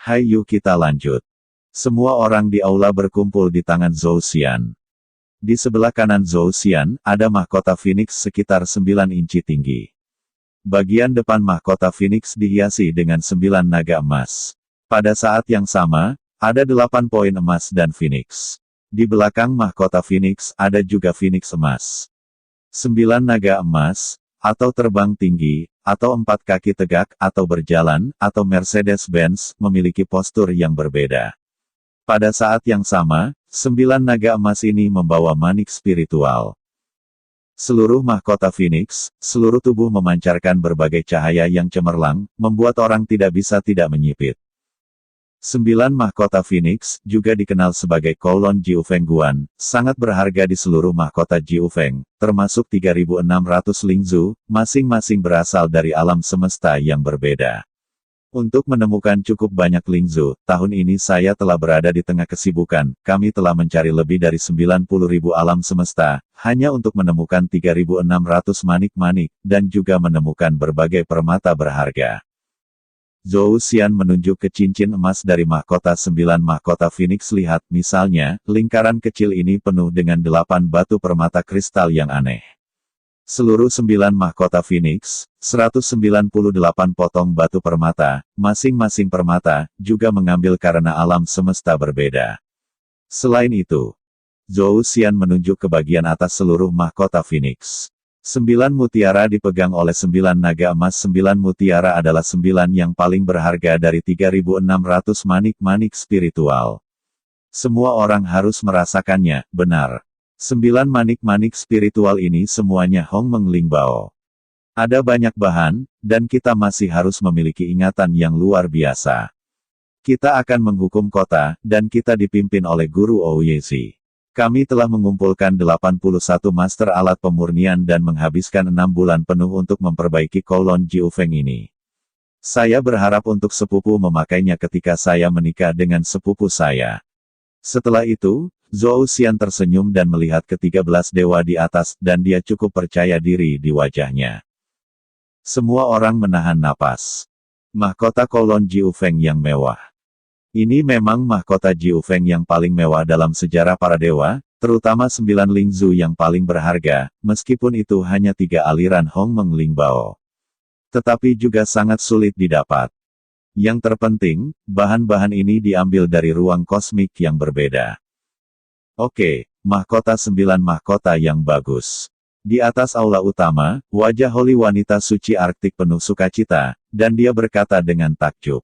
Hai, yuk kita lanjut. Semua orang di aula berkumpul di tangan Zhou Xian. Di sebelah kanan Zhou Xian, ada mahkota Phoenix sekitar 9 inci tinggi. Bagian depan mahkota Phoenix dihiasi dengan 9 naga emas. Pada saat yang sama, ada 8 poin emas dan Phoenix. Di belakang mahkota Phoenix ada juga Phoenix emas. 9 naga emas, atau terbang tinggi, atau 4 kaki tegak, atau berjalan, atau Mercedes-Benz, memiliki postur yang berbeda. Pada saat yang sama, 9 naga emas ini membawa manik spiritual. Seluruh mahkota Phoenix, seluruh tubuh memancarkan berbagai cahaya yang cemerlang, membuat orang tidak bisa tidak menyipit. 9 mahkota Phoenix, juga dikenal sebagai Kowloon Jiufeng Guan, sangat berharga di seluruh mahkota Jiufeng, termasuk 3.600 lingzu, masing-masing berasal dari alam semesta yang berbeda. Untuk menemukan cukup banyak lingzu, tahun ini saya telah berada di tengah kesibukan, kami telah mencari lebih dari 90.000 alam semesta, hanya untuk menemukan 3.600 manik-manik, dan juga menemukan berbagai permata berharga. Zhou Xian menunjuk ke cincin emas dari mahkota 9 mahkota Phoenix. Lihat, misalnya, lingkaran kecil ini penuh dengan 8 batu permata kristal yang aneh. Seluruh 9 mahkota Phoenix, 198 potong batu permata, masing-masing permata, juga mengambil karena alam semesta berbeda. Selain itu, Zhou Xian menunjuk ke bagian atas seluruh mahkota Phoenix. 9 mutiara dipegang oleh 9 naga emas. 9 mutiara adalah 9 yang paling berharga dari 3.600 manik-manik spiritual. Semua orang harus merasakannya, benar. 9 manik-manik spiritual ini semuanya Hongmeng Lingbao. Ada banyak bahan, dan kita masih harus memiliki ingatan yang luar biasa. Kita akan menghukum kota, dan kita dipimpin oleh Guru Ouyezi. Kami telah mengumpulkan 81 master alat pemurnian dan menghabiskan 6 bulan penuh untuk memperbaiki Kowloon Jiufeng ini. Saya berharap untuk sepupu memakainya ketika saya menikah dengan sepupu saya. Setelah itu, Zhou Xian tersenyum dan melihat ke-13 dewa di atas, dan dia cukup percaya diri di wajahnya. Semua orang menahan napas. Mahkota Kowloon Jiufeng yang mewah. Ini memang mahkota Jiufeng yang paling mewah dalam sejarah para dewa, terutama 9 lingzu yang paling berharga, meskipun itu hanya 3 aliran Hongmeng Lingbao. Tetapi juga sangat sulit didapat. Yang terpenting, bahan-bahan ini diambil dari ruang kosmik yang berbeda. Oke, mahkota 9 mahkota yang bagus. Di atas aula utama, wajah Holy wanita suci Arktik penuh sukacita, dan dia berkata dengan takjub.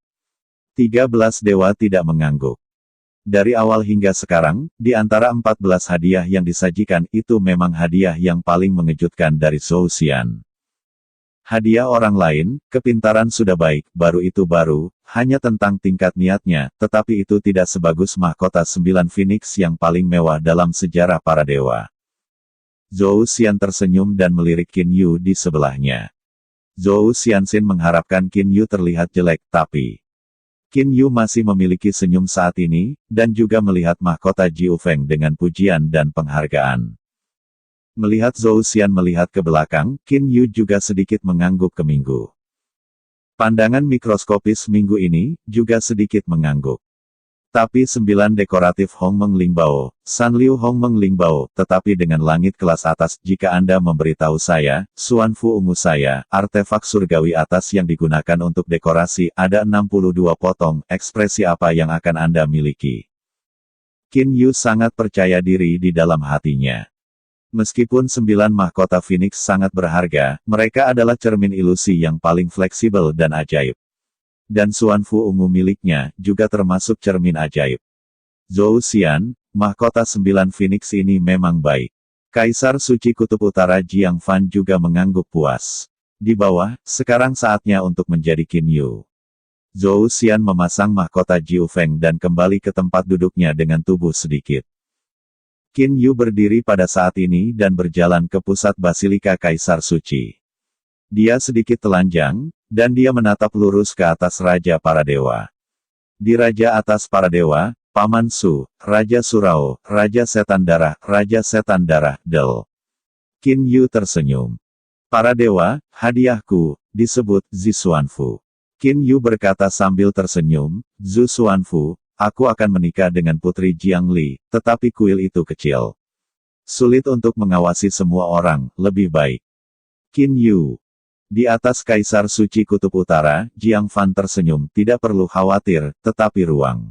13 dewa tidak mengangguk. Dari awal hingga sekarang, di antara 14 hadiah yang disajikan, itu memang hadiah yang paling mengejutkan dari Zhou Xian. Hadiah orang lain, kepintaran sudah baik, baru itu baru, hanya tentang tingkat niatnya, tetapi itu tidak sebagus mahkota 9 Phoenix yang paling mewah dalam sejarah para dewa. Zhou Xian tersenyum dan melirik Qin Yu di sebelahnya. Zhou Xianxin mengharapkan Qin Yu terlihat jelek, tapi Qin Yu masih memiliki senyum saat ini, dan juga melihat mahkota Jiufeng dengan pujian dan penghargaan. Melihat Zhou Xian melihat ke belakang, Qin Yu juga sedikit mengangguk keminggu. Pandangan mikroskopis minggu ini, juga sedikit mengangguk. Tapi 9 dekoratif Hongmeng Lingbao, Sanliu Hongmeng Lingbao, tetapi dengan langit kelas atas. Jika Anda memberitahu saya, Xuanfu ungu saya, artefak surgawi atas yang digunakan untuk dekorasi, ada 62 potong, ekspresi apa yang akan Anda miliki? Qin Yu sangat percaya diri di dalam hatinya. Meskipun 9 mahkota Phoenix sangat berharga, mereka adalah cermin ilusi yang paling fleksibel dan ajaib. Dan Xuanfu ungu miliknya, juga termasuk cermin ajaib. Zhou Xian, mahkota 9 Phoenix ini memang baik. Kaisar Suci Kutub Utara Jiang Fan juga mengangguk puas. Di bawah, sekarang saatnya untuk menjadi Qin Yu. Zhou Xian memasang mahkota Jiufeng dan kembali ke tempat duduknya dengan tubuh sedikit. Qin Yu berdiri pada saat ini dan berjalan ke pusat Basilika Kaisar Suci. Dia sedikit telanjang, dan dia menatap lurus ke atas Raja para Dewa. Di Raja atas para Dewa, Paman Su, Raja Surao, Raja Setan Darah, Del. Qin Yu tersenyum. Para Dewa, hadiahku, disebut Zixuanfu. Qin Yu berkata sambil tersenyum, Zhu Xuanfu, aku akan menikah dengan Putri Jiang Li, tetapi kuil itu kecil. Sulit untuk mengawasi semua orang, lebih baik. Qin Yu. Di atas Kaisar Suci Kutub Utara, Jiang Fan tersenyum, tidak perlu khawatir, tetapi ruang.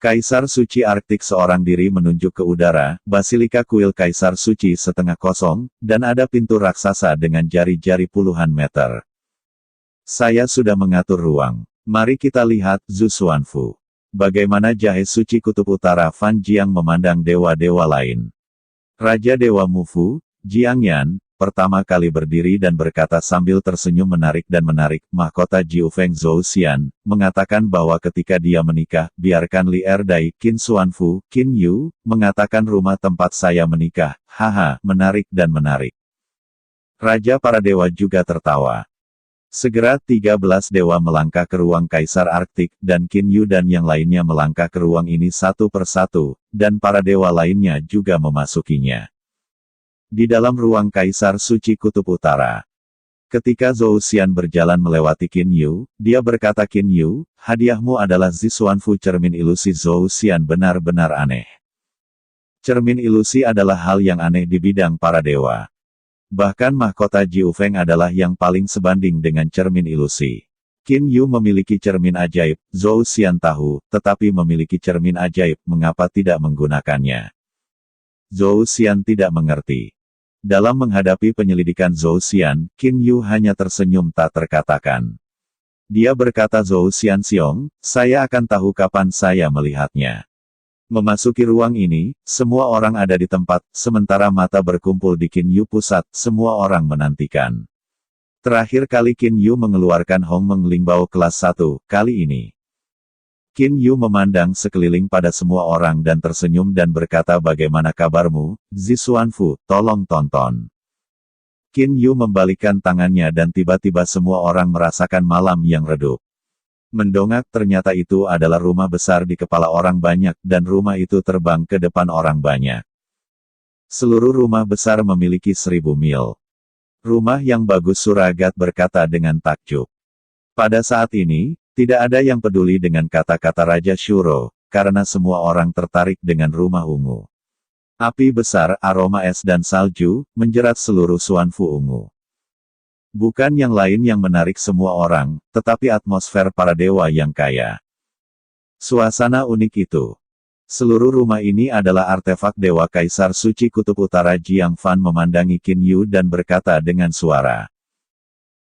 Kaisar Suci Arktik seorang diri menunjuk ke udara, Basilika Kuil Kaisar Suci setengah kosong, dan ada pintu raksasa dengan jari-jari puluhan meter. Saya sudah mengatur ruang. Mari kita lihat, Zhu Xuanfu. Bagaimana jahe suci Kutub Utara Fan Jiang memandang dewa-dewa lain. Raja Dewa Mufu, Jiang Yan, pertama kali berdiri dan berkata sambil tersenyum menarik, mahkota Jiu Feng Zhou Xian, mengatakan bahwa ketika dia menikah, biarkan Li Erdai, Qin Xuanfu, Qin Yu, mengatakan rumah tempat saya menikah, haha, menarik dan menarik. Raja para dewa juga tertawa. Segera 13 dewa melangkah ke ruang Kaisar Arktik, dan Qin Yu dan yang lainnya melangkah ke ruang ini satu persatu, dan para dewa lainnya juga memasukinya. Di dalam ruang Kaisar Suci Kutub Utara. Ketika Zhou Xian berjalan melewati Qin Yu, dia berkata Qin Yu, hadiahmu adalah Zhi Xuanfu cermin ilusi. Zhou Xian benar-benar aneh. Cermin ilusi adalah hal yang aneh di bidang para dewa. Bahkan mahkota Jiu Feng adalah yang paling sebanding dengan cermin ilusi. Qin Yu memiliki cermin ajaib, Zhou Xian tahu, tetapi memiliki cermin ajaib, mengapa tidak menggunakannya? Zhou Xian tidak mengerti. Dalam menghadapi penyelidikan Zhou Xian, Qin Yu hanya tersenyum tak terkatakan. Dia berkata Zhou Xian Xiong, saya akan tahu kapan saya melihatnya. Memasuki ruang ini, semua orang ada di tempat, sementara mata berkumpul di Qin Yu pusat, semua orang menantikan. Terakhir kali Qin Yu mengeluarkan Hong Meng Lingbao kelas 1, kali ini. Qin Yu memandang sekeliling pada semua orang dan tersenyum dan berkata bagaimana kabarmu, Zhi Xuanfu, tolong tonton. Qin Yu membalikkan tangannya dan tiba-tiba semua orang merasakan malam yang redup. Mendongak ternyata itu adalah rumah besar di kepala orang banyak dan rumah itu terbang ke depan orang banyak. Seluruh rumah besar memiliki 1000 mil. Rumah yang bagus, Suragat berkata dengan takjub. Pada saat ini, tidak ada yang peduli dengan kata-kata Raja Shuro, karena semua orang tertarik dengan rumah ungu. Api besar, aroma es dan salju, menjerat seluruh Xuanfu ungu. Bukan yang lain yang menarik semua orang, tetapi atmosfer para dewa yang kaya. Suasana unik itu. Seluruh rumah ini adalah artefak Dewa Kaisar Suci Kutub Utara. Jiang Fan memandangi Qin Yu dan berkata dengan suara.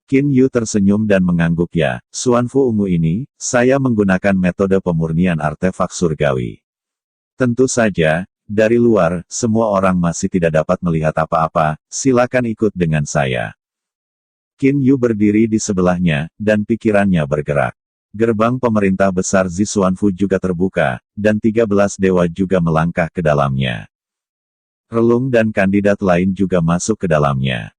Qin Yu tersenyum dan mengangguk ya, Xuanfu ungu ini, saya menggunakan metode pemurnian artefak surgawi. Tentu saja, dari luar, semua orang masih tidak dapat melihat apa-apa, silakan ikut dengan saya. Qin Yu berdiri di sebelahnya, dan pikirannya bergerak. Gerbang pemerintah besar Zhi Xuanfu juga terbuka, dan 13 dewa juga melangkah ke dalamnya. Relung dan kandidat lain juga masuk ke dalamnya.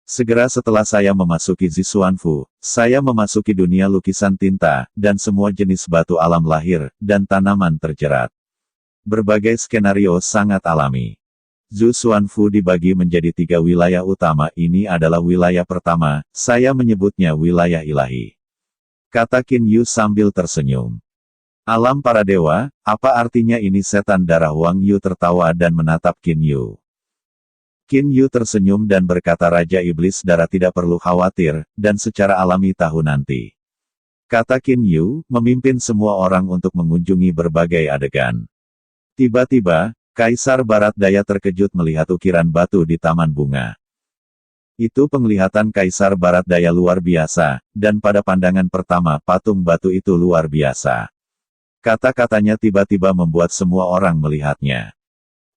Segera setelah saya memasuki Zhi Xuanfu, saya memasuki dunia lukisan tinta, dan semua jenis batu alam lahir, dan tanaman terjerat. Berbagai skenario sangat alami. Zhu Xuanfu dibagi menjadi 3 wilayah utama, ini adalah wilayah pertama, saya menyebutnya wilayah ilahi. Kata Qin Yu sambil tersenyum. Alam para dewa, apa artinya ini? Setan darah Wang Yu tertawa dan menatap Qin Yu. Qin Yu tersenyum dan berkata Raja Iblis Darah tidak perlu khawatir, dan secara alami tahu nanti. Kata Qin Yu, memimpin semua orang untuk mengunjungi berbagai adegan. Tiba-tiba, Kaisar Barat Daya terkejut melihat ukiran batu di taman bunga. Itu penglihatan Kaisar Barat Daya luar biasa, dan pada pandangan pertama patung batu itu luar biasa. Kata-katanya tiba-tiba membuat semua orang melihatnya.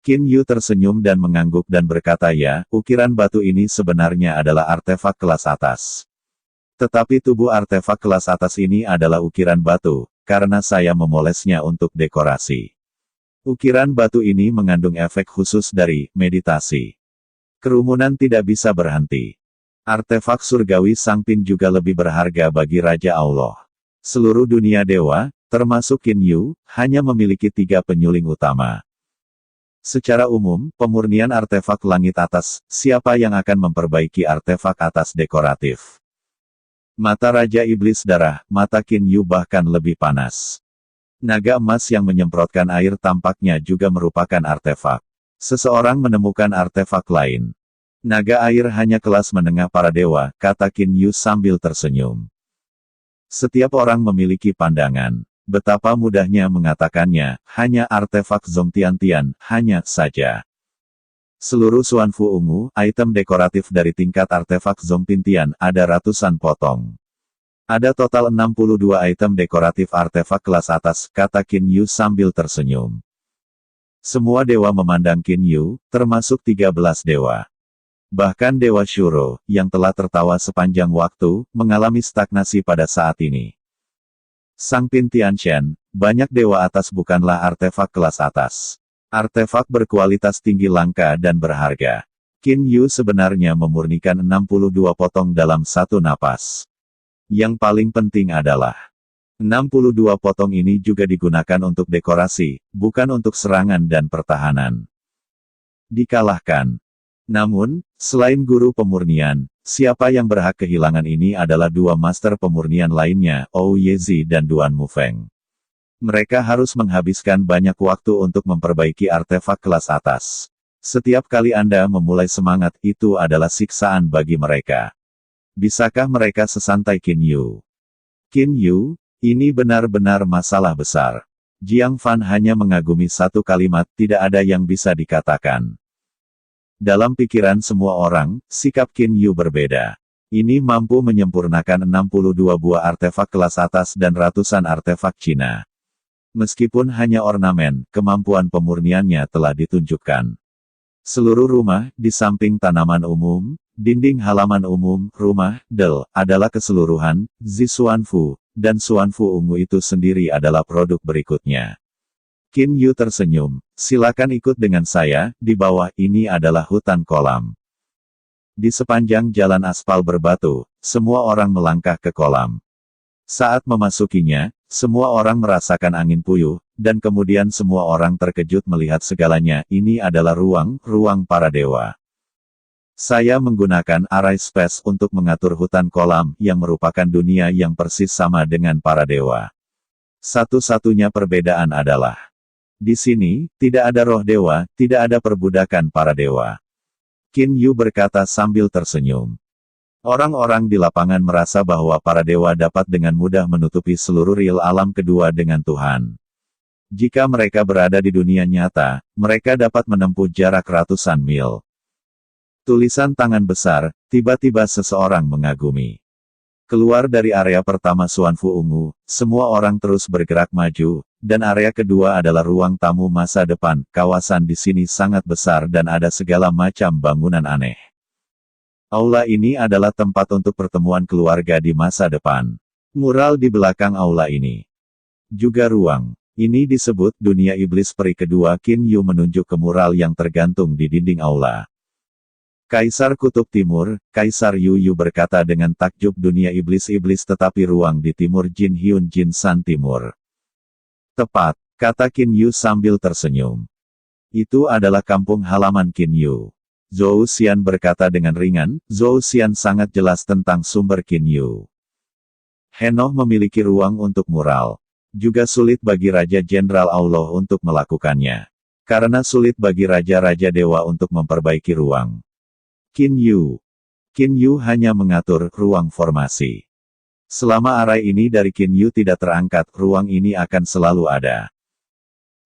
Qin Yu tersenyum dan mengangguk dan berkata ya, ukiran batu ini sebenarnya adalah artefak kelas atas. Tetapi tubuh artefak kelas atas ini adalah ukiran batu, karena saya memolesnya untuk dekorasi. Ukiran batu ini mengandung efek khusus dari meditasi. Kerumunan tidak bisa berhenti. Artefak surgawi Sangpin juga lebih berharga bagi Raja Allah. Seluruh dunia dewa, termasuk Qin Yu, hanya memiliki 3 penyuling utama. Secara umum, pemurnian artefak langit atas, siapa yang akan memperbaiki artefak atas dekoratif? Mata Raja Iblis Darah, mata Qin Yu bahkan lebih panas. Naga emas yang menyemprotkan air tampaknya juga merupakan artefak. Seseorang menemukan artefak lain. Naga air hanya kelas menengah para dewa, kata Qin Yu sambil tersenyum. Setiap orang memiliki pandangan. Betapa mudahnya mengatakannya, hanya artefak Zongtiantian, hanya saja. Seluruh Xuanfu ungu, item dekoratif dari tingkat artefak Zongtiantian, ada ratusan potong. Ada total 62 item dekoratif artefak kelas atas, kata Qin Yu sambil tersenyum. Semua dewa memandang Qin Yu, termasuk 13 dewa. Bahkan Dewa Shuro, yang telah tertawa sepanjang waktu, mengalami stagnasi pada saat ini. Sang Pin Tianshan, banyak dewa atas bukanlah artefak kelas atas. Artefak berkualitas tinggi langka dan berharga. Qin Yu sebenarnya memurnikan 62 potong dalam satu napas. Yang paling penting adalah, 62 potong ini juga digunakan untuk dekorasi, bukan untuk serangan dan pertahanan. Dikalahkan. Namun, selain guru pemurnian, siapa yang berhak kehilangan ini adalah dua master pemurnian lainnya, Ou Yezi dan Duan Mufeng. Mereka harus menghabiskan banyak waktu untuk memperbaiki artefak kelas atas. Setiap kali Anda memulai semangat, itu adalah siksaan bagi mereka. Bisakah mereka sesantai Qin Yu? Qin Yu, ini benar-benar masalah besar. Jiang Fan hanya mengagumi satu kalimat, tidak ada yang bisa dikatakan. Dalam pikiran semua orang, sikap Qin Yu berbeda. Ini mampu menyempurnakan 62 buah artefak kelas atas dan ratusan artefak Cina. Meskipun hanya ornamen, kemampuan pemurniannya telah ditunjukkan. Seluruh rumah, di samping tanaman umum, dinding halaman umum, rumah, del, adalah keseluruhan, Zi Xuanfu, dan Xuanfu ungu itu sendiri adalah produk berikutnya. Qin Yu tersenyum, silakan ikut dengan saya, di bawah ini adalah hutan kolam. Di sepanjang jalan aspal berbatu, semua orang melangkah ke kolam. Saat memasukinya, semua orang merasakan angin puyuh, dan kemudian semua orang terkejut melihat segalanya, ini adalah ruang para dewa. Saya menggunakan Array Space untuk mengatur hutan kolam, yang merupakan dunia yang persis sama dengan para dewa. Satu-satunya perbedaan adalah, di sini, tidak ada roh dewa, tidak ada perbudakan para dewa. Qin Yu berkata sambil tersenyum. Orang-orang di lapangan merasa bahwa para dewa dapat dengan mudah menutupi seluruh real alam kedua dengan Tuhan. Jika mereka berada di dunia nyata, mereka dapat menempuh jarak ratusan mil. Tulisan tangan besar, tiba-tiba seseorang mengagumi. Keluar dari area pertama Xuanfu ungu, semua orang terus bergerak maju, dan area kedua adalah ruang tamu masa depan. Kawasan di sini sangat besar dan ada segala macam bangunan aneh. Aula ini adalah tempat untuk pertemuan keluarga di masa depan. Mural di belakang aula ini juga ruang. Ini disebut dunia iblis peri kedua. Qin Yu menunjuk ke mural yang tergantung di dinding aula. Kaisar Kutub Timur, Kaisar Yu Yu berkata dengan takjub, dunia iblis-iblis tetapi ruang di timur Jin Hyun Jin San Timur. Tepat, kata Qin Yu sambil tersenyum. Itu adalah kampung halaman Qin Yu. Zhou Xian berkata dengan ringan, Zhou Xian sangat jelas tentang sumber Qin Yu. Henoh memiliki ruang untuk mural. Juga sulit bagi Raja Jenderal Allah untuk melakukannya. Karena sulit bagi Raja-Raja Dewa untuk memperbaiki ruang. Qin Yu hanya mengatur ruang formasi. Selama arai ini dari Qin Yu tidak terangkat, ruang ini akan selalu ada.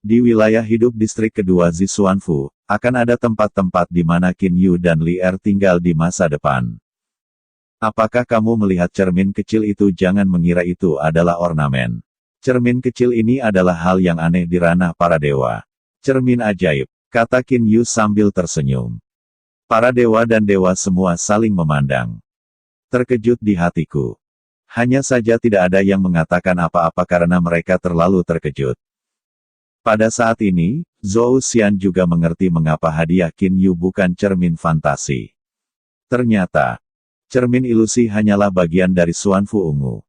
Di wilayah hidup distrik kedua Zi Xuanfu, akan ada tempat-tempat di mana Qin Yu dan Li Er tinggal di masa depan. Apakah kamu melihat cermin kecil itu? Jangan mengira itu adalah ornamen. Cermin kecil ini adalah hal yang aneh di ranah para dewa. Cermin ajaib, kata Qin Yu sambil tersenyum. Para dewa dan dewa semua saling memandang. Terkejut di hatiku. Hanya saja tidak ada yang mengatakan apa-apa karena mereka terlalu terkejut. Pada saat ini, Zhou Xian juga mengerti mengapa hadiah Qin Yu bukan cermin fantasi. Ternyata, cermin ilusi hanyalah bagian dari Xuanfu ungu.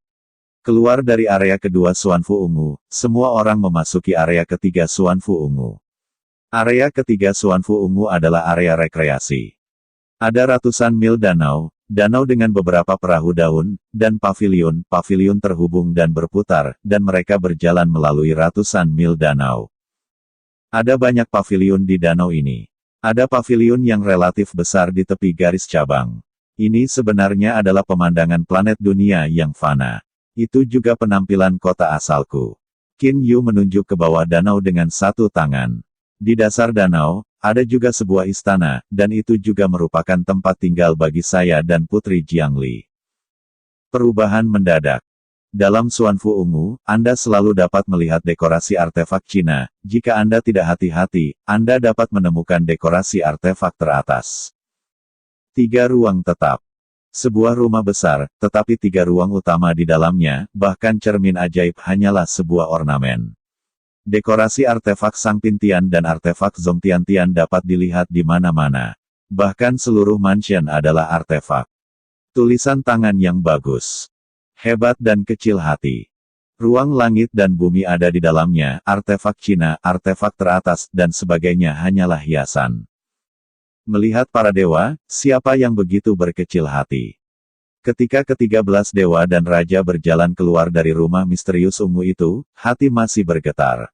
Keluar dari area kedua Xuanfu ungu, semua orang memasuki area ketiga Xuanfu ungu. Area ketiga Xuanfu ungu adalah area rekreasi. Ada ratusan mil danau, danau dengan beberapa perahu daun, dan paviliun terhubung dan berputar, dan mereka berjalan melalui ratusan mil danau. Ada banyak paviliun di danau ini. Ada paviliun yang relatif besar di tepi garis cabang. Ini sebenarnya adalah pemandangan planet dunia yang fana. Itu juga penampilan kota asalku. Qin Yu menunjuk ke bawah danau dengan satu tangan. Di dasar danau, ada juga sebuah istana, dan itu juga merupakan tempat tinggal bagi saya dan Putri Jiangli. Perubahan mendadak. Dalam Xuanfu Ungu, Anda selalu dapat melihat dekorasi artefak Cina. Jika Anda tidak hati-hati, Anda dapat menemukan dekorasi artefak teratas. 3 ruang tetap. Sebuah rumah besar, tetapi 3 ruang utama di dalamnya, bahkan cermin ajaib hanyalah sebuah ornamen. Dekorasi artefak Sang Pintian dan artefak Zong Tiantian dapat dilihat di mana-mana. Bahkan seluruh mansion adalah artefak. Tulisan tangan yang bagus. Hebat dan kecil hati. Ruang langit dan bumi ada di dalamnya, artefak Cina, artefak teratas, dan sebagainya hanyalah hiasan. Melihat para dewa, siapa yang begitu berkecil hati? Ketika ke-13 dewa dan raja berjalan keluar dari rumah misterius ungu itu, hati masih bergetar.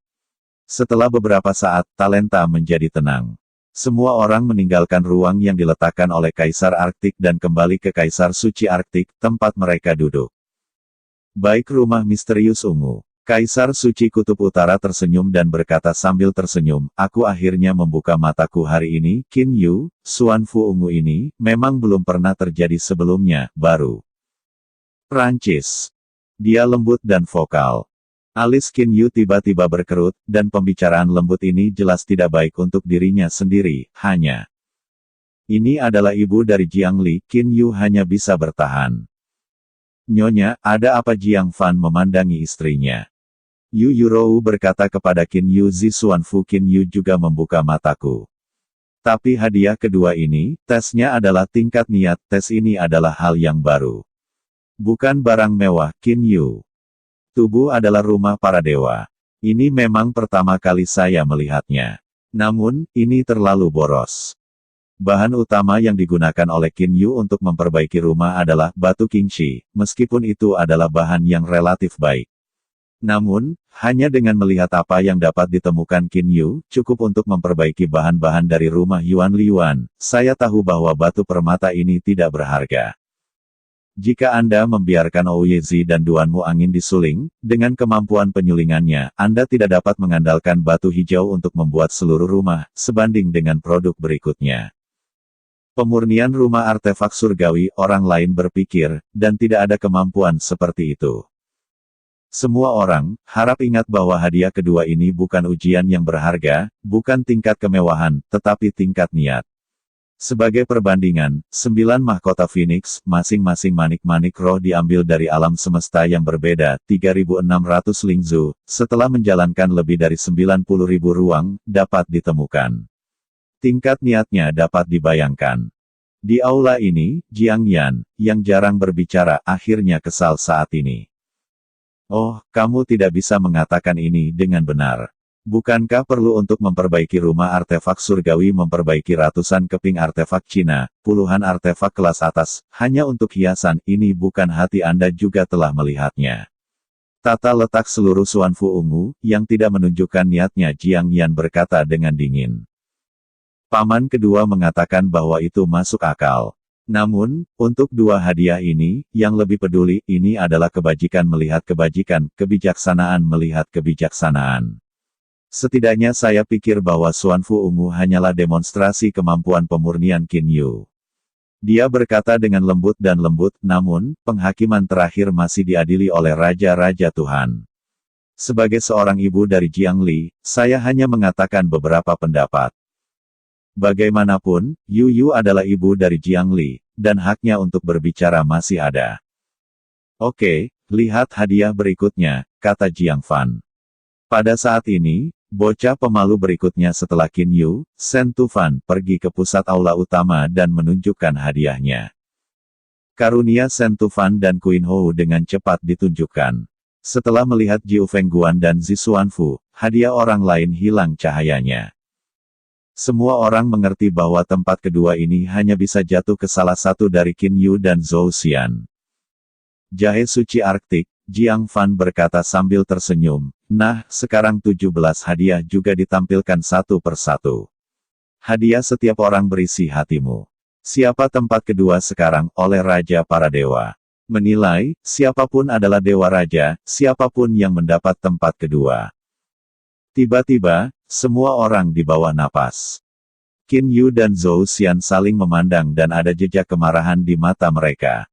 Setelah beberapa saat, talenta menjadi tenang. Semua orang meninggalkan ruang yang diletakkan oleh Kaisar Arktik dan kembali ke Kaisar Suci Arktik, tempat mereka duduk. Baik rumah misterius ungu. Kaisar Suci Kutub Utara tersenyum dan berkata sambil tersenyum, aku akhirnya membuka mataku hari ini, Qin Yu, Xuanfu Ungu ini, memang belum pernah terjadi sebelumnya, baru. Prancis. Dia lembut dan vokal. Alis Qin Yu tiba-tiba berkerut, dan pembicaraan lembut ini jelas tidak baik untuk dirinya sendiri, hanya. Ini adalah ibu dari Jiangli, Qin Yu hanya bisa bertahan. Nyonya, ada apa? Jiang Fan memandangi istrinya. Yu Yurou berkata kepada Qin Yu Zi Xuanfu. Qin Yu juga membuka mataku. Tapi hadiah kedua ini, tesnya adalah tingkat niat, tes ini adalah hal yang baru. Bukan barang mewah, Qin Yu. Tubuh adalah rumah para dewa. Ini memang pertama kali saya melihatnya. Namun, ini terlalu boros. Bahan utama yang digunakan oleh Qin Yu untuk memperbaiki rumah adalah batu Qingxi, meskipun itu adalah bahan yang relatif baik. Namun, hanya dengan melihat apa yang dapat ditemukan Qin Yu, cukup untuk memperbaiki bahan-bahan dari rumah Yuan Liuan, saya tahu bahwa batu permata ini tidak berharga. Jika Anda membiarkan Ouyezi dan Duanmu angin disuling, dengan kemampuan penyulingannya, Anda tidak dapat mengandalkan batu hijau untuk membuat seluruh rumah, sebanding dengan produk berikutnya. Pemurnian rumah artefak surgawi, orang lain berpikir, dan tidak ada kemampuan seperti itu. Semua orang, harap ingat bahwa hadiah kedua ini bukan ujian yang berharga, bukan tingkat kemewahan, tetapi tingkat niat. Sebagai perbandingan, 9 mahkota Phoenix, masing-masing manik-manik roh diambil dari alam semesta yang berbeda, 3.600 lingzu, setelah menjalankan lebih dari 90.000 ruang, dapat ditemukan. Tingkat niatnya dapat dibayangkan. Di aula ini, Jiang Yan, yang jarang berbicara, akhirnya kesal saat ini. Oh, kamu tidak bisa mengatakan ini dengan benar. Bukankah perlu untuk memperbaiki rumah artefak surgawi memperbaiki ratusan keping artefak Cina, puluhan artefak kelas atas, hanya untuk hiasan? Ini bukan hati Anda juga telah melihatnya. Tata letak seluruh Xuanfu Ungu, yang tidak menunjukkan niatnya. Jiang Yan berkata dengan dingin. Paman kedua mengatakan bahwa itu masuk akal. Namun, untuk dua hadiah ini, yang lebih peduli, ini adalah kebajikan melihat kebajikan, kebijaksanaan melihat kebijaksanaan. Setidaknya saya pikir bahwa Xuanfu Ungu hanyalah demonstrasi kemampuan pemurnian Qin Yu. Dia berkata dengan lembut dan lembut, namun, penghakiman terakhir masih diadili oleh Raja-Raja Tuhan. Sebagai seorang ibu dari Jiangli, saya hanya mengatakan beberapa pendapat. Bagaimanapun, Yu Yu adalah ibu dari Jiangli, dan haknya untuk berbicara masih ada. Oke, lihat hadiah berikutnya, kata Jiang Fan. Pada saat ini, bocah pemalu berikutnya setelah Qin Yu, Shen Tufan, pergi ke pusat aula utama dan menunjukkan hadiahnya. Karunia Shen Tufan dan Queen Hou dengan cepat ditunjukkan. Setelah melihat Jiu Fengguan dan Zi Xuanfu, hadiah orang lain hilang cahayanya. Semua orang mengerti bahwa tempat kedua ini hanya bisa jatuh ke salah satu dari Qin Yu dan Zhou Xian. Jahe suci Arktik, Jiang Fan berkata sambil tersenyum, nah, sekarang 17 hadiah juga ditampilkan satu persatu. Hadiah setiap orang berisi hatimu. Siapa tempat kedua sekarang oleh Raja para Dewa. Menilai, siapapun adalah Dewa Raja, siapapun yang mendapat tempat kedua. Tiba-tiba, semua orang di bawah napas. Qin Yu dan Zhou Xian saling memandang dan ada jejak kemarahan di mata mereka.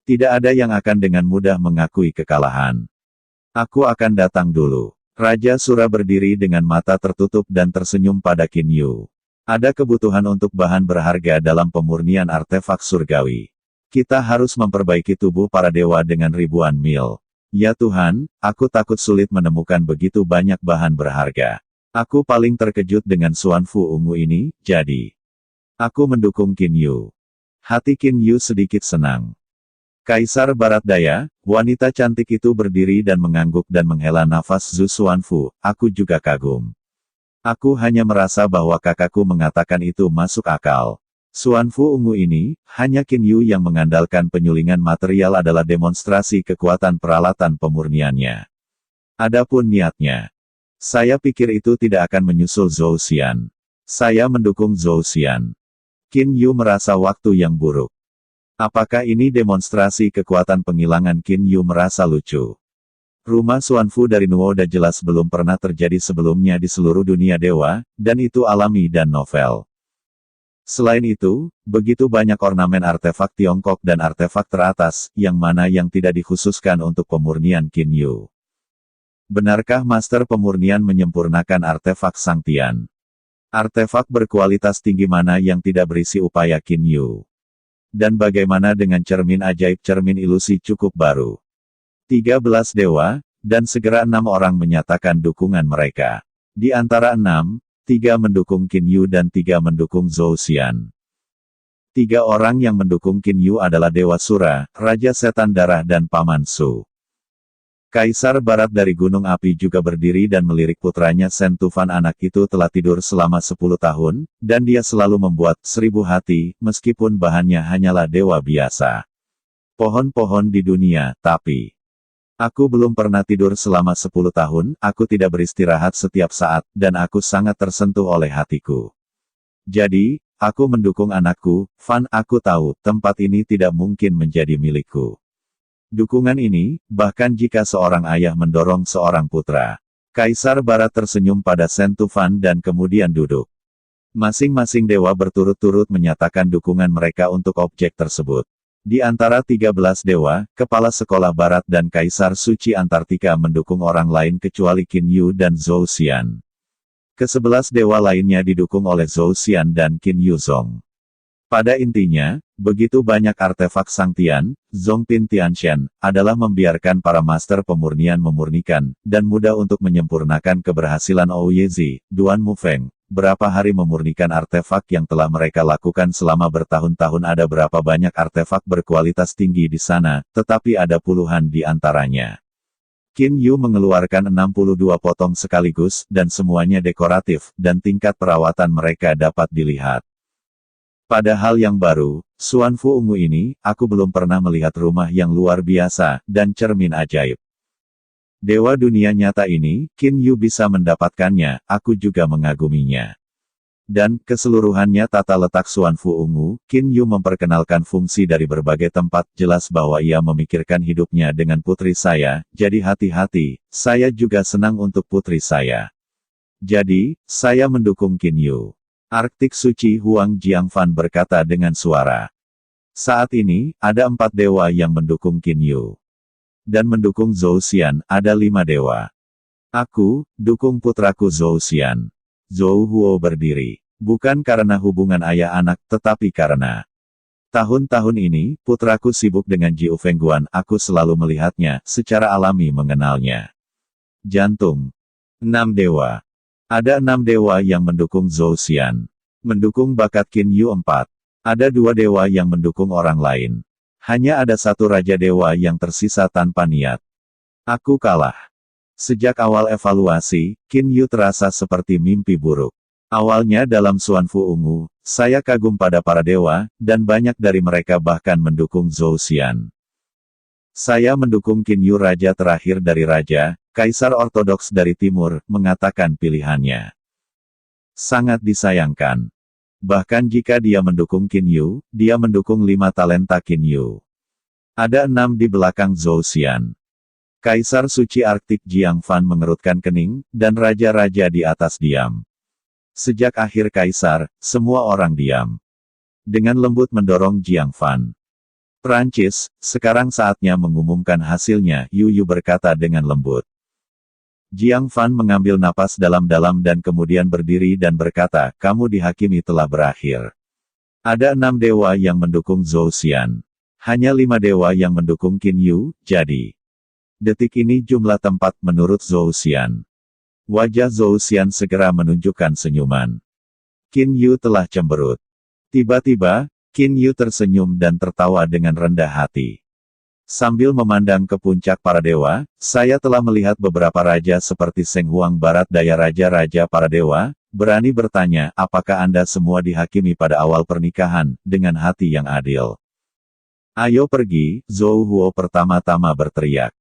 Tidak ada yang akan dengan mudah mengakui kekalahan. Aku akan datang dulu. Raja Sura berdiri dengan mata tertutup dan tersenyum pada Qin Yu. Ada kebutuhan untuk bahan berharga dalam pemurnian artefak surgawi. Kita harus memperbaiki tubuh para dewa dengan ribuan mil. Ya Tuhan, aku takut sulit menemukan begitu banyak bahan berharga. Aku paling terkejut dengan Xuan Fu ungu ini, jadi aku mendukung Qin Yu. Hati Qin Yu sedikit senang. Kaisar Barat Daya, wanita cantik itu berdiri dan mengangguk dan menghela nafas. Zhu Xuan Fu, aku juga kagum. Aku hanya merasa bahwa kakakku mengatakan itu masuk akal. Xuan Fu ungu ini, hanya Qin Yu yang mengandalkan penyulingan material adalah demonstrasi kekuatan peralatan pemurniannya. Adapun niatnya, saya pikir itu tidak akan menyusul Zhou Xian. Saya mendukung Zhou Xian. Qin Yu merasa waktu yang buruk. Apakah ini demonstrasi kekuatan penghilangan? Qin Yu merasa lucu. Rumah Xuan Fu dari Nuoda jelas belum pernah terjadi sebelumnya di seluruh dunia dewa, dan itu alami dan novel. Selain itu, begitu banyak ornamen artefak Tiongkok dan artefak teratas, yang mana yang tidak dikhususkan untuk pemurnian Qin Yu. Benarkah Master Pemurnian menyempurnakan artefak Sang Tian? Artefak berkualitas tinggi mana yang tidak berisi upaya Qin Yu? Dan bagaimana dengan cermin ajaib, cermin ilusi cukup baru? 13 dewa, dan segera 6 orang menyatakan dukungan mereka. Di antara 6, 3 mendukung Qin Yu dan 3 mendukung Zhou Xian. 3 orang yang mendukung Qin Yu adalah Dewa Sura, Raja Setan Darah dan Paman Su. Kaisar Barat dari Gunung Api juga berdiri dan melirik putranya Shen Tufan. Anak itu telah tidur selama 10 tahun, dan dia selalu membuat 1000 hati, meskipun bahannya hanyalah dewa biasa. Pohon-pohon di dunia, tapi aku belum pernah tidur selama 10 tahun, aku tidak beristirahat setiap saat, dan aku sangat tersentuh oleh hatiku. Jadi, aku mendukung anakku, Fan. Aku tahu, tempat ini tidak mungkin menjadi milikku. Dukungan ini, bahkan jika seorang ayah mendorong seorang putra. Kaisar Barat tersenyum pada Shen Tufan dan kemudian duduk. Masing-masing dewa berturut-turut menyatakan dukungan mereka untuk objek tersebut. Di antara 13 dewa, Kepala Sekolah Barat dan Kaisar Suci Antartika mendukung orang lain kecuali Qin Yu dan Zhou Xian. Ke-11 dewa lainnya didukung oleh Zhou Xian dan Qin Yu Zong. Pada intinya, begitu banyak artefak Sang Tian, Zongpin Tianshan, adalah membiarkan para master pemurnian memurnikan, dan mudah untuk menyempurnakan keberhasilan Ouyezi, Duan Mufeng. Berapa hari memurnikan artefak yang telah mereka lakukan selama bertahun-tahun. Ada berapa banyak artefak berkualitas tinggi di sana, tetapi ada puluhan di antaranya. Qin Yu mengeluarkan 62 potong sekaligus, dan semuanya dekoratif, dan tingkat perawatan mereka dapat dilihat. Pada hal yang baru, Xuan Fu ungu ini, aku belum pernah melihat rumah yang luar biasa, dan cermin ajaib. Dewa dunia nyata ini, Qin Yu bisa mendapatkannya, aku juga mengaguminya. Dan, keseluruhannya tata letak Xuan Fu ungu, Qin Yu memperkenalkan fungsi dari berbagai tempat, jelas bahwa ia memikirkan hidupnya dengan putri saya, jadi hati-hati, saya juga senang untuk putri saya. Jadi, saya mendukung Qin Yu. Arktik Suci Huang Jiangfan berkata dengan suara. Saat ini, ada 4 dewa yang mendukung Qin Yu. Dan mendukung Zhou Xian, ada 5 dewa. Aku, dukung putraku Zhou Xian. Zhou Huo berdiri. Bukan karena hubungan ayah anak, tetapi karena tahun-tahun ini, putraku sibuk dengan Jiu Fengguan. Aku selalu melihatnya, secara alami mengenalnya. Jantung. 6 dewa. Ada 6 dewa yang mendukung Zhou Xian. Mendukung bakat Qin Yu 4. Ada 2 dewa yang mendukung orang lain. Hanya ada 1 Raja Dewa yang tersisa tanpa niat. Aku kalah. Sejak awal evaluasi, Qin Yu terasa seperti mimpi buruk. Awalnya dalam Xuanfu Ungu, saya kagum pada para dewa, dan banyak dari mereka bahkan mendukung Zhou Xian. Saya mendukung Qin Yu, raja terakhir dari raja, kaisar ortodoks dari timur, mengatakan pilihannya. Sangat disayangkan. Bahkan jika dia mendukung Qin Yu, dia mendukung 5 talenta Qin Yu. Ada 6 di belakang Zhou Xian. Kaisar suci Arktik Jiang Fan mengerutkan kening, dan raja-raja di atas diam. Sejak akhir kaisar, semua orang diam. Dengan lembut mendorong Jiang Fan. Prancis, sekarang saatnya mengumumkan hasilnya, Yu Yu berkata dengan lembut. Jiang Fan mengambil napas dalam-dalam dan kemudian berdiri dan berkata, kamu dihakimi telah berakhir. Ada 6 dewa yang mendukung Zhou Xian. Hanya 5 dewa yang mendukung Qin Yu, jadi. Detik ini jumlah tempat menurut Zhou Xian. Wajah Zhou Xian segera menunjukkan senyuman. Qin Yu telah cemberut. Tiba-tiba, Qin Yu tersenyum dan tertawa dengan rendah hati. Sambil memandang ke puncak para dewa, saya telah melihat beberapa raja seperti Seng Huang Barat Daya raja-raja para dewa, berani bertanya, apakah Anda semua dihakimi pada awal pernikahan, dengan hati yang adil? Ayo pergi, Zhou Huo pertama-tama berteriak.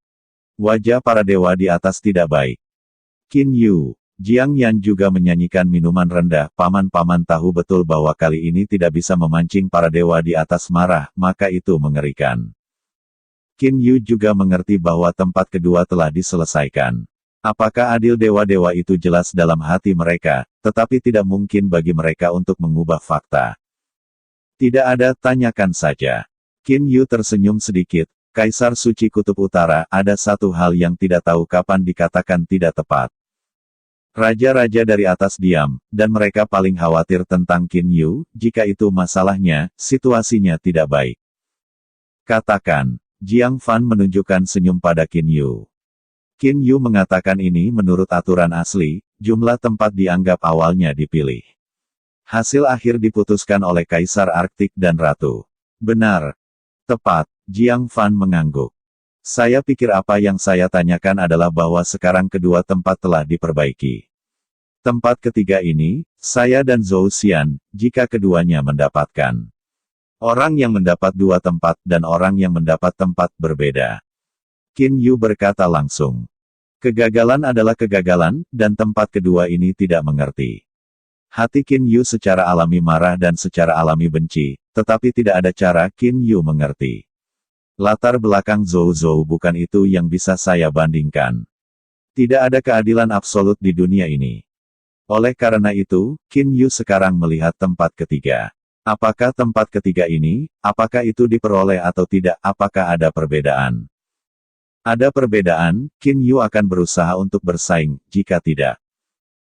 Wajah para dewa di atas tidak baik. Qin Yu, Jiang Yan juga menyanyikan minuman rendah, paman-paman tahu betul bahwa kali ini tidak bisa memancing para dewa di atas marah, maka itu mengerikan. Qin Yu juga mengerti bahwa tempat kedua telah diselesaikan. Apakah adil dewa-dewa itu jelas dalam hati mereka, tetapi tidak mungkin bagi mereka untuk mengubah fakta. Tidak ada, tanyakan saja. Qin Yu tersenyum sedikit, Kaisar Suci Kutub Utara, ada satu hal yang tidak tahu kapan dikatakan tidak tepat. Raja-raja dari atas diam, dan mereka paling khawatir tentang Qin Yu, jika itu masalahnya, situasinya tidak baik. Katakan, Jiang Fan menunjukkan senyum pada Qin Yu. Qin Yu mengatakan ini menurut aturan asli, jumlah tempat dianggap awalnya dipilih. Hasil akhir diputuskan oleh Kaisar Arktik dan Ratu. Benar. Tepat, Jiang Fan mengangguk. Saya pikir apa yang saya tanyakan adalah bahwa sekarang kedua tempat telah diperbaiki. Tempat ketiga ini, saya dan Zhou Xian, jika keduanya mendapatkan. Orang yang mendapat 2 tempat dan orang yang mendapat tempat berbeda. Qin Yu berkata langsung. Kegagalan adalah kegagalan, dan tempat kedua ini tidak mengerti. Hati Qin Yu secara alami marah dan secara alami benci, tetapi tidak ada cara Qin Yu mengerti. Latar belakang Zhou bukan itu yang bisa saya bandingkan. Tidak ada keadilan absolut di dunia ini. Oleh karena itu, Qin Yu sekarang melihat tempat ketiga. Apakah tempat ketiga ini, apakah itu diperoleh atau tidak, apakah ada perbedaan? Ada perbedaan, Qin Yu akan berusaha untuk bersaing, jika tidak.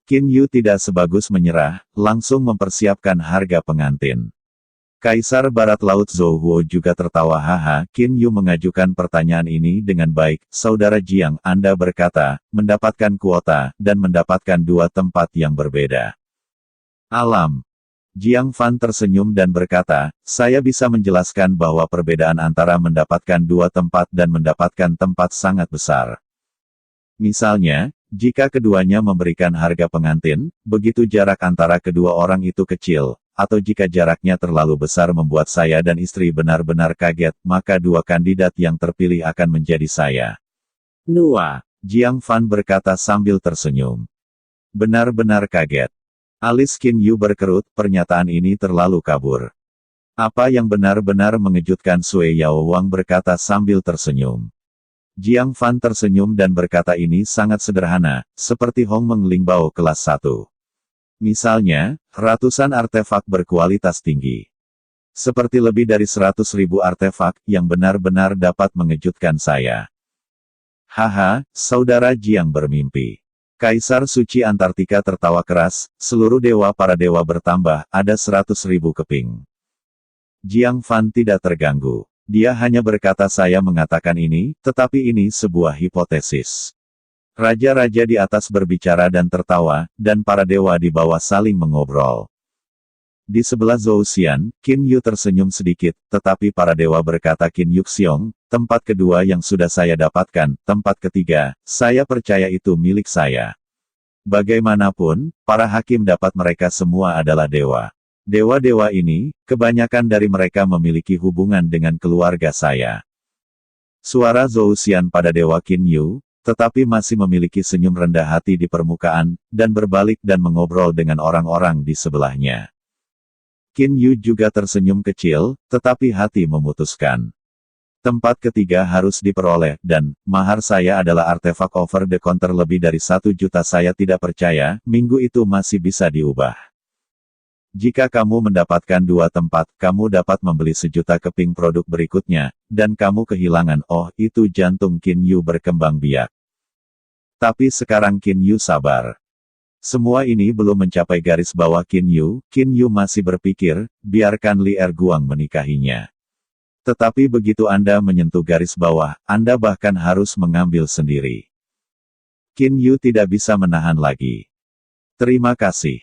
Qin Yu tidak sebagus menyerah, langsung mempersiapkan harga pengantin. Kaisar Barat Laut Zhou Huo juga tertawa haha. Qin Yu mengajukan pertanyaan ini dengan baik, Saudara Jiang, Anda berkata, mendapatkan kuota, dan mendapatkan 2 tempat yang berbeda. Alam. Jiang Fan tersenyum dan berkata, saya bisa menjelaskan bahwa perbedaan antara mendapatkan 2 tempat dan mendapatkan tempat sangat besar. Misalnya, jika keduanya memberikan harga pengantin, begitu jarak antara kedua orang itu kecil, atau jika jaraknya terlalu besar membuat saya dan istri benar-benar kaget, maka 2 kandidat yang terpilih akan menjadi saya. Nua, Jiang Fan berkata sambil tersenyum. Benar-benar kaget. Alis Qin Yu berkerut, pernyataan ini terlalu kabur. Apa yang benar-benar mengejutkan Sui Yao Wang berkata sambil tersenyum. Jiang Fan tersenyum dan berkata ini sangat sederhana, seperti Hong Meng Lingbao kelas 1. Misalnya, ratusan artefak berkualitas tinggi. Seperti lebih dari 100.000 artefak, yang benar-benar dapat mengejutkan saya. Haha, Saudara Jiang bermimpi. Kaisar Suci Antartika tertawa keras, seluruh dewa para dewa bertambah, ada 100.000 keping. Jiang Fan tidak terganggu. Dia hanya berkata saya mengatakan ini, tetapi ini sebuah hipotesis. Raja-raja di atas berbicara dan tertawa, dan para dewa di bawah saling mengobrol. Di sebelah Zhou Xian, Qin Yu tersenyum sedikit, tetapi para dewa berkata Qin Yuxiong, tempat kedua yang sudah saya dapatkan, tempat ketiga, saya percaya itu milik saya. Bagaimanapun, para hakim dapat mereka semua adalah dewa. Dewa-dewa ini, kebanyakan dari mereka memiliki hubungan dengan keluarga saya. Suara Zhou Xian pada Dewa Qin Yu, tetapi masih memiliki senyum rendah hati di permukaan, dan berbalik dan mengobrol dengan orang-orang di sebelahnya. Qin Yu juga tersenyum kecil, tetapi hati memutuskan. Tempat ketiga harus diperoleh, dan mahar saya adalah artefak over the counter lebih dari 1 juta. Saya tidak percaya, minggu itu masih bisa diubah. Jika kamu mendapatkan 2 tempat, kamu dapat membeli 1 juta keping produk berikutnya, dan kamu kehilangan. Oh, itu jantung Qin Yu berkembang biak. Tapi sekarang Qin Yu sabar. Semua ini belum mencapai garis bawah Qin Yu masih berpikir, biarkan Li Erguang menikahinya. Tetapi begitu Anda menyentuh garis bawah, Anda bahkan harus mengambil sendiri. Qin Yu tidak bisa menahan lagi. Terima kasih.